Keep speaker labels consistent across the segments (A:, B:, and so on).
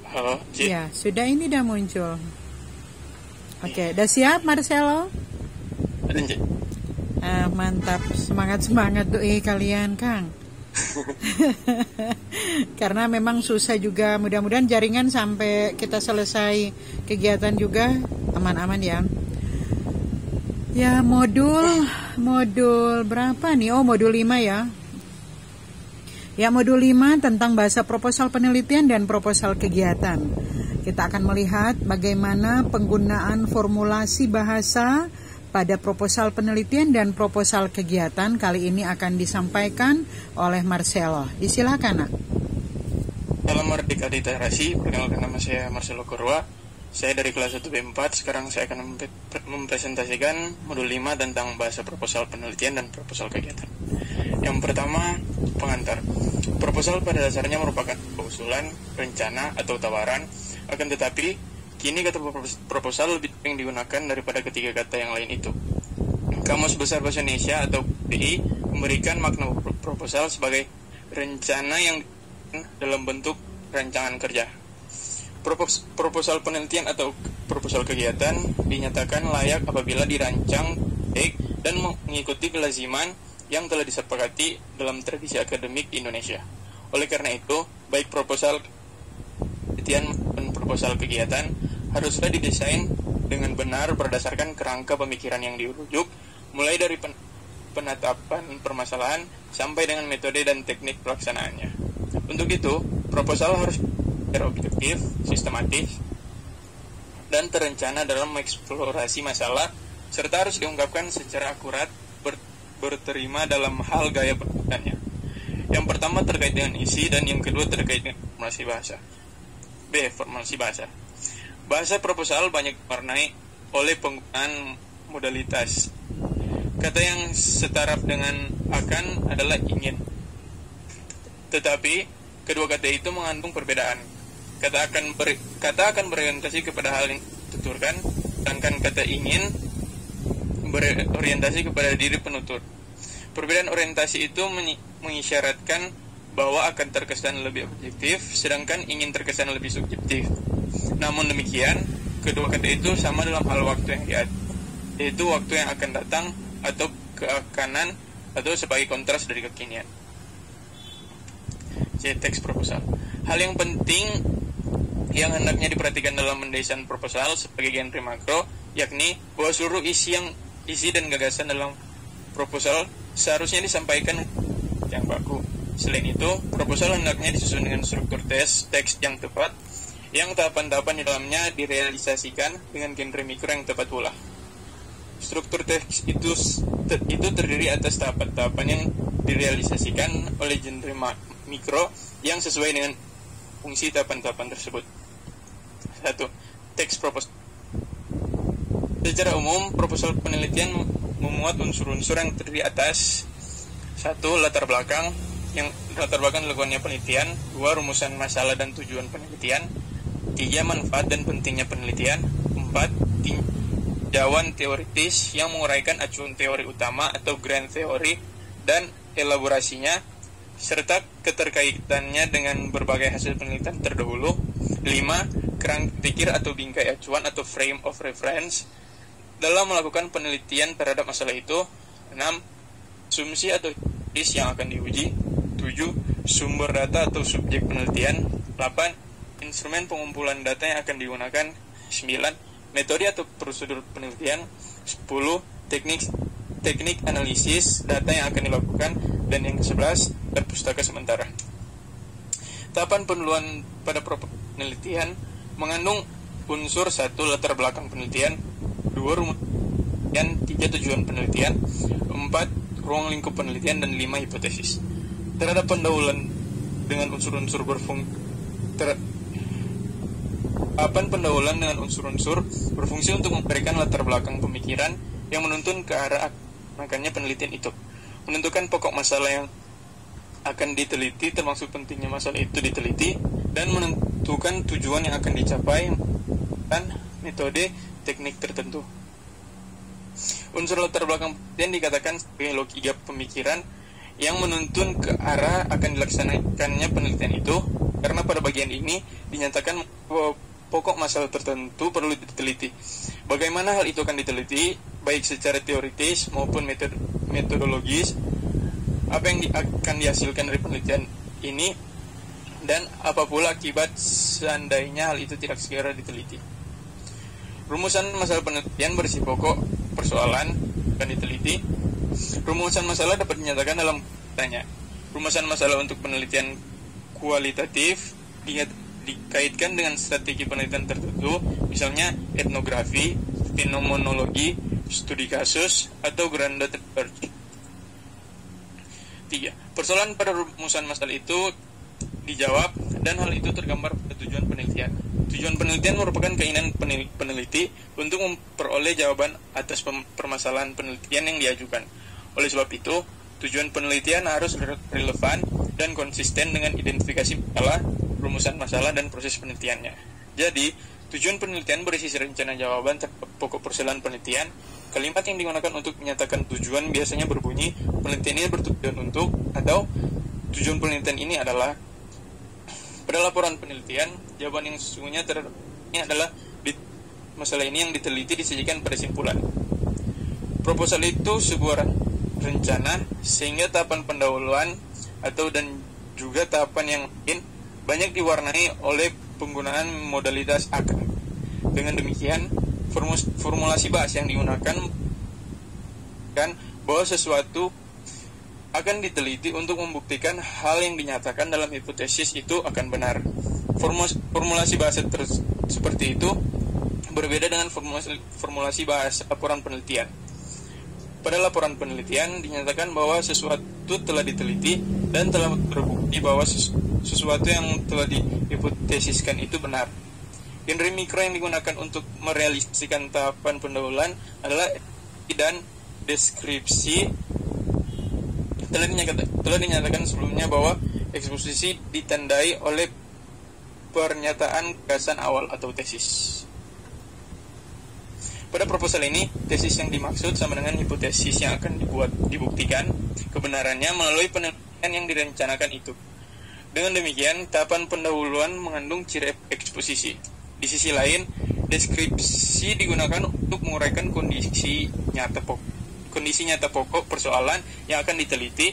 A: Halo, Ji.
B: Ya, sudah ini dah muncul. Oke, udah siap Marcelo?
A: Ada, Ji.
B: Mantap, semangat doi kalian, Kang. Karena memang susah juga, mudah-mudahan jaringan sampai kita selesai kegiatan juga aman-aman ya. Ya, modul berapa nih? Oh, modul 5 ya. Ya, modul 5 tentang bahasa proposal penelitian dan proposal kegiatan. Kita akan melihat bagaimana penggunaan formulasi bahasa pada proposal penelitian dan proposal kegiatan. Kali ini akan disampaikan oleh Marcelo. Disilakan, Nak.
A: Salam Merdeka Literasi, perkenalkan nama saya Marcelo Korwa. Saya dari kelas 1B4, sekarang saya akan mempresentasikan modul 5 tentang bahasa proposal penelitian dan proposal kegiatan. Yang pertama, pengantar. Proposal pada dasarnya merupakan usulan, rencana, atau tawaran, akan tetapi kini kata proposal lebih sering digunakan daripada ketiga kata yang lain itu. Kamus Besar Bahasa Indonesia atau KBI memberikan makna proposal sebagai rencana yang dalam bentuk rancangan kerja. Proposal penelitian atau proposal kegiatan dinyatakan layak apabila dirancang baik dan mengikuti kelaziman yang telah disepakati dalam tradisi akademik Indonesia. Oleh karena itu, baik proposal penelitian dan proposal kegiatan haruslah didesain dengan benar berdasarkan kerangka pemikiran yang dirujuk, mulai dari penetapan permasalahan sampai dengan metode dan teknik pelaksanaannya. Untuk itu, proposal harus objektif, sistematis, dan terencana dalam mengeksplorasi masalah, serta harus diungkapkan secara akurat, berterima dalam hal gaya penyampaiannya. Yang pertama terkait dengan isi, dan yang kedua terkait dengan formulasi bahasa. Formulasi bahasa. Bahasa proposal banyak diwarnai oleh penggunaan modalitas. Kata yang setaraf dengan akan adalah ingin. Tetapi kedua kata itu mengandung perbedaan. Kata akan berorientasi kepada hal yang dituturkan, sedangkan kata ingin berorientasi kepada diri penutur. Perbedaan orientasi itu mengisyaratkan bahwa akan terkesan lebih objektif, sedangkan ingin terkesan lebih subjektif. Namun demikian, kedua kata itu sama dalam hal waktu yang diatur, yaitu waktu yang akan datang atau keakanan atau sebagai kontras dari kekinian. Teks proposal. Hal yang penting yang hendaknya diperhatikan dalam mendesain proposal sebagai genre makro, yakni bahwa seluruh isi dan gagasan dalam proposal seharusnya disampaikan yang baku. Selain itu, proposal hendaknya disusun dengan struktur teks yang tepat, yang tahapan-tahapan di dalamnya direalisasikan dengan genre mikro yang tepat pula. Struktur teks itu terdiri atas tahapan-tahapan yang direalisasikan oleh genre mikro yang sesuai dengan fungsi tahapan-tahapan tersebut. 1. Teks proposal. Secara umum, proposal penelitian memuat unsur-unsur yang terdiri atas 1. Latar belakang dilakukannya penelitian. 2. Rumusan masalah dan tujuan penelitian. 3. Manfaat dan pentingnya penelitian. 4. Tinjauan teoritis yang menguraikan acuan teori utama atau grand theory dan elaborasinya, serta keterkaitannya dengan berbagai hasil penelitian terdahulu. 5. Kerangka pikir atau bingkai acuan atau frame of reference dalam melakukan penelitian terhadap masalah itu. 6. Asumsi atau hipotesis yang akan diuji. 7. Sumber data atau subjek penelitian. 8. Instrumen pengumpulan data yang akan digunakan. 9. Metode atau prosedur penelitian. 10. Teknik analisis data yang akan dilakukan. Dan yang ke-11, pustaka sementara. Tahapan penelitian pada penelitian mengandung unsur 1. Latar belakang penelitian. 2. Rumus penelitian. 3. Tujuan penelitian. 4. Ruang lingkup penelitian. Dan 5. Hipotesis. Terhadap pendahuluan dengan unsur-unsur tahapan pendahuluan dengan unsur-unsur berfungsi untuk memberikan latar belakang pemikiran yang menuntun ke arah makanya penelitian itu, menentukan pokok masalah yang akan diteliti, termasuk pentingnya masalah itu diteliti, dan menentukan tujuan yang akan dicapai dan metode teknik tertentu. Unsur latar belakang penelitian dikatakan sebagai logika pemikiran yang menuntun ke arah akan dilaksanakannya penelitian itu, karena pada bagian ini dinyatakan bahwa pokok masalah tertentu perlu diteliti. Bagaimana hal itu akan diteliti, baik secara teoritis maupun metodologis, apa yang akan dihasilkan dari penelitian ini, dan apa pula akibat seandainya hal itu tidak segera diteliti. Rumusan masalah penelitian berisi pokok persoalan akan diteliti. Rumusan masalah dapat dinyatakan dalam tanya. Rumusan masalah untuk penelitian kualitatif dikaitkan dengan strategi penelitian tertentu, misalnya etnografi, fenomenologi, studi kasus, atau grand data research. 3. Persoalan pada rumusan masalah itu dijawab dan hal itu tergambar pada tujuan penelitian. Tujuan penelitian merupakan keinginan peneliti untuk memperoleh jawaban atas permasalahan penelitian yang diajukan. Oleh sebab itu, tujuan penelitian harus relevan dan konsisten dengan identifikasi masalah, rumusan masalah, dan proses penelitiannya. Jadi, tujuan penelitian berisi rencana jawaban terhadap pokok persoalan penelitian. Kalimat yang digunakan untuk menyatakan tujuan biasanya berbunyi, penelitian ini bertujuan untuk, atau tujuan penelitian ini adalah. Pada laporan penelitian, jawaban yang sesungguhnya ini adalah masalah ini yang diteliti disajikan pada simpulan. Proposal itu sebuah rencana, sehingga tahapan pendahuluan atau dan juga tahapan yang lain banyak diwarnai oleh penggunaan modalitas akan. Dengan demikian, formulasi bahasa yang digunakan kan bahwa sesuatu akan diteliti untuk membuktikan hal yang dinyatakan dalam hipotesis itu akan benar. Formulasi bahasa seperti itu berbeda dengan formulasi bahasa laporan penelitian. Pada laporan penelitian dinyatakan bahwa sesuatu telah diteliti dan telah terbukti bahwa sesuatu yang telah dihipotesiskan itu benar. Genre mikro yang digunakan untuk merealisasikan tahapan pendahuluan adalah dan deskripsi. Telah dinyatakan sebelumnya bahwa eksposisi ditandai oleh pernyataan gagasan awal atau tesis. Pada proposal ini, tesis yang dimaksud sama dengan hipotesis yang akan dibuktikan kebenarannya melalui penelitian yang direncanakan itu. Dengan demikian, tahapan pendahuluan mengandung ciri eksposisi. Di sisi lain, deskripsi digunakan untuk menguraikan kondisi nyata pokok persoalan yang akan diteliti,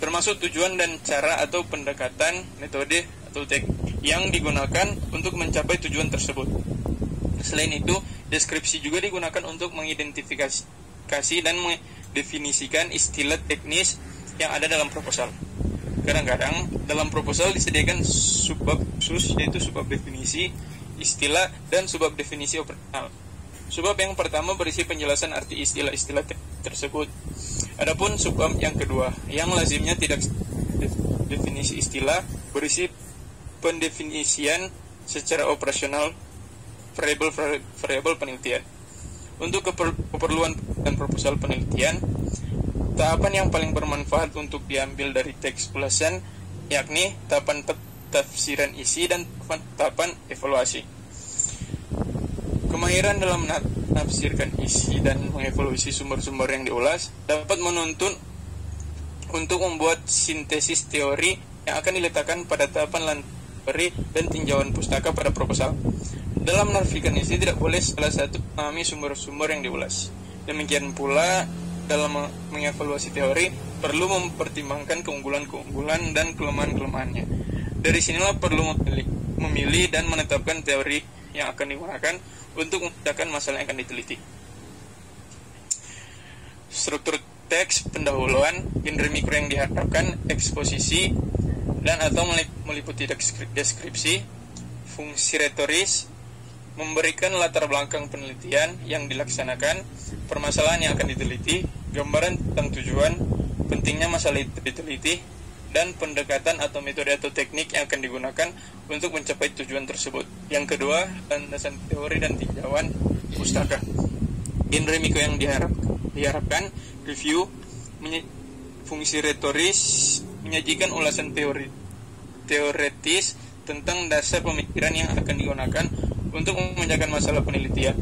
A: termasuk tujuan dan cara atau pendekatan, metode atau teknik yang digunakan untuk mencapai tujuan tersebut. Selain itu, deskripsi juga digunakan untuk mengidentifikasi dan mendefinisikan istilah teknis yang ada dalam proposal. Kadang-kadang dalam proposal disediakan subbab khusus, yaitu subbab definisi, istilah, dan subbab definisi operasional. Subbab yang pertama berisi penjelasan arti istilah-istilah tersebut. Adapun subbab yang kedua, yang lazimnya tidak definisi istilah, berisi pendefinisian secara operasional variabel penelitian. Untuk keperluan dan proposal penelitian, tahapan yang paling bermanfaat untuk diambil dari teks ulasan yakni tahapan tafsiran isi dan tahapan evaluasi. Kemahiran dalam menafsirkan isi dan mengevaluasi sumber-sumber yang diulas dapat menuntun untuk membuat sintesis teori yang akan diletakkan pada tahapan teori dan tinjauan pustaka pada proposal. Dalam menafsirkan isi tidak boleh salah satu memahami sumber-sumber yang diulas. Demikian pula dalam mengevaluasi teori perlu mempertimbangkan keunggulan-keunggulan dan kelemahan-kelemahannya. Dari sinilah perlu memilih dan menetapkan teori yang akan digunakan untuk memecahkan masalah yang akan diteliti. Struktur teks pendahuluan, genre mikro yang diharapkan, eksposisi, dan atau meliputi deskripsi, fungsi retoris, memberikan latar belakang penelitian yang dilaksanakan, permasalahan yang akan diteliti, gambaran tentang tujuan, pentingnya masalah itu diteliti, dan pendekatan atau metode atau teknik yang akan digunakan untuk mencapai tujuan tersebut. Yang kedua, landasan teori dan tinjauan pustaka. Genre mikro yang diharapkan, review, fungsi retoris, menyajikan ulasan teoretis tentang dasar pemikiran yang akan digunakan untuk memecahkan masalah penelitian,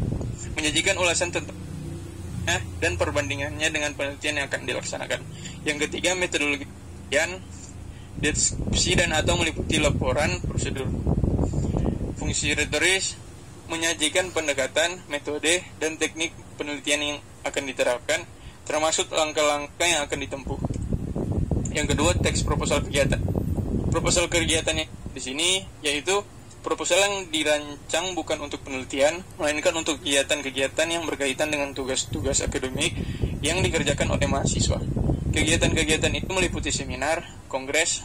A: menyajikan ulasan tentang dan perbandingannya dengan penelitian yang akan dilaksanakan. Yang ketiga, metodologi penelitian, deskripsi dan atau meliputi laporan prosedur. Fungsi retoris menyajikan pendekatan, metode, dan teknik penelitian yang akan diterapkan, termasuk langkah-langkah yang akan ditempuh. Yang kedua, teks proposal kegiatan. Proposal kegiatan yang di sini yaitu proposal yang dirancang bukan untuk penelitian, melainkan untuk kegiatan-kegiatan yang berkaitan dengan tugas-tugas akademik yang dikerjakan oleh mahasiswa. Kegiatan-kegiatan itu meliputi seminar, kongres,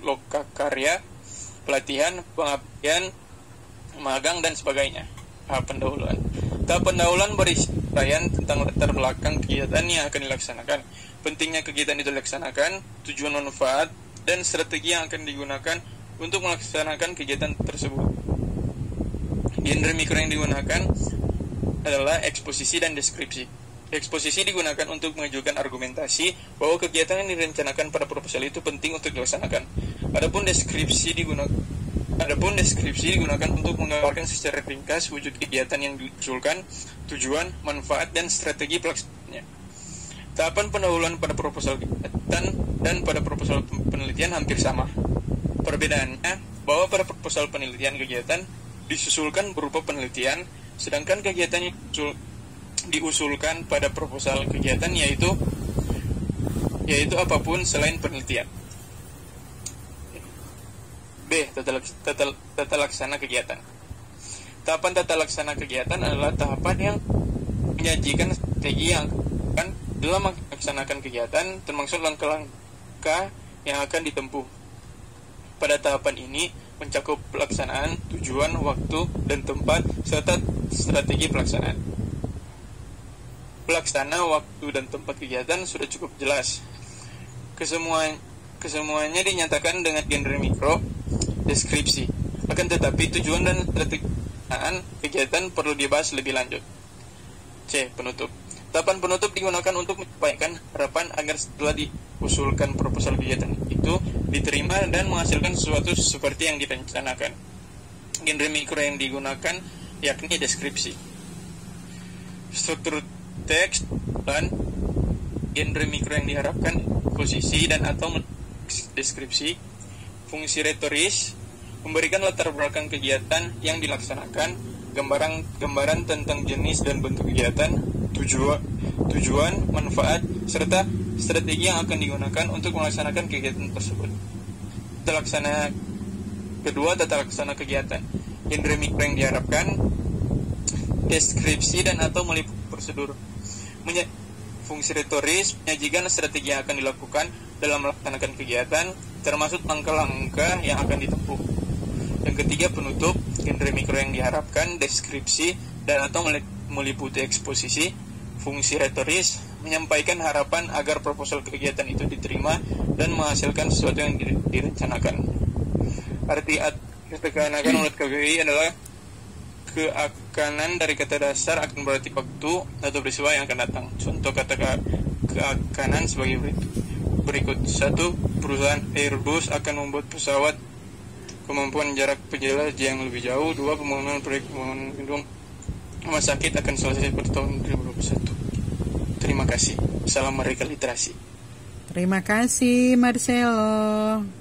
A: lokakarya, pelatihan, pengabdian, magang, dan sebagainya. Tahap pendahuluan. Tahap pendahuluan berisi uraian tentang latar belakang kegiatan yang akan dilaksanakan, pentingnya kegiatan itu dilaksanakan, tujuan manfaat, dan strategi yang akan digunakan untuk melaksanakan kegiatan tersebut. Genre mikro yang digunakan adalah eksposisi dan deskripsi. Eksposisi digunakan untuk mengajukan argumentasi bahwa kegiatan yang direncanakan pada proposal itu penting untuk dilaksanakan. Adapun deskripsi digunakan untuk menggambarkan secara ringkas wujud kegiatan yang diusulkan, tujuan, manfaat, dan strategi pelaksanaannya. Tahapan pendahuluan pada proposal kegiatan dan pada proposal penelitian hampir sama. Perbedaannya bahwa pada proposal penelitian kegiatan disusulkan berupa penelitian, sedangkan kegiatan yang diusulkan pada proposal kegiatan yaitu apapun selain penelitian. B. Tata laksana kegiatan. Tahapan tata laksana kegiatan adalah tahapan yang menyajikan strategi yang akan dalam melaksanakan kegiatan, termasuk langkah-langkah yang akan ditempuh. Pada tahapan ini mencakup pelaksanaan, tujuan, waktu, dan tempat, serta strategi pelaksanaan. Pelaksana, waktu, dan tempat kegiatan sudah cukup jelas. Kesemuanya dinyatakan dengan genre mikro, deskripsi. Akan tetapi tujuan dan strategi pelaksanaan kegiatan perlu dibahas lebih lanjut. C. Penutup. Tahapan penutup digunakan untuk menyampaikan harapan agar setelah diusulkan proposal kegiatan itu diterima dan menghasilkan sesuatu seperti yang direncanakan. Genre mikro yang digunakan yakni deskripsi. Struktur teks dan genre mikro yang diharapkan posisi dan atau deskripsi. Fungsi retoris memberikan latar belakang kegiatan yang dilaksanakan, gambaran tentang jenis dan bentuk kegiatan, tujuan, manfaat, serta strategi yang akan digunakan untuk melaksanakan kegiatan tersebut. Tata laksana kegiatan. Genre mikro yang diharapkan, deskripsi dan atau meliputi prosedur. Fungsi retoris menyajikan strategi yang akan dilakukan dalam melaksanakan kegiatan, termasuk langkah-langkah yang akan ditempuh. Yang ketiga, penutup. Genre mikro yang diharapkan, deskripsi dan atau meliputi eksposisi. Fungsi retoris menyampaikan harapan agar proposal kegiatan itu diterima dan menghasilkan sesuatu yang direncanakan. Arti ketegangan menurut KBBI adalah keakanan dari kata dasar akan berarti waktu atau peristiwa yang akan datang. Contoh kata keakanan sebagai berikut. 1. Perusahaan Airbus akan membuat pesawat kemampuan jarak perjalanan yang lebih jauh. 2. Pembangunan proyek pembangunan gedung rumah sakit akan selesai pada tahun 2021. Terima kasih. Salam Merdeka Literasi.
B: Terima kasih Marcelo.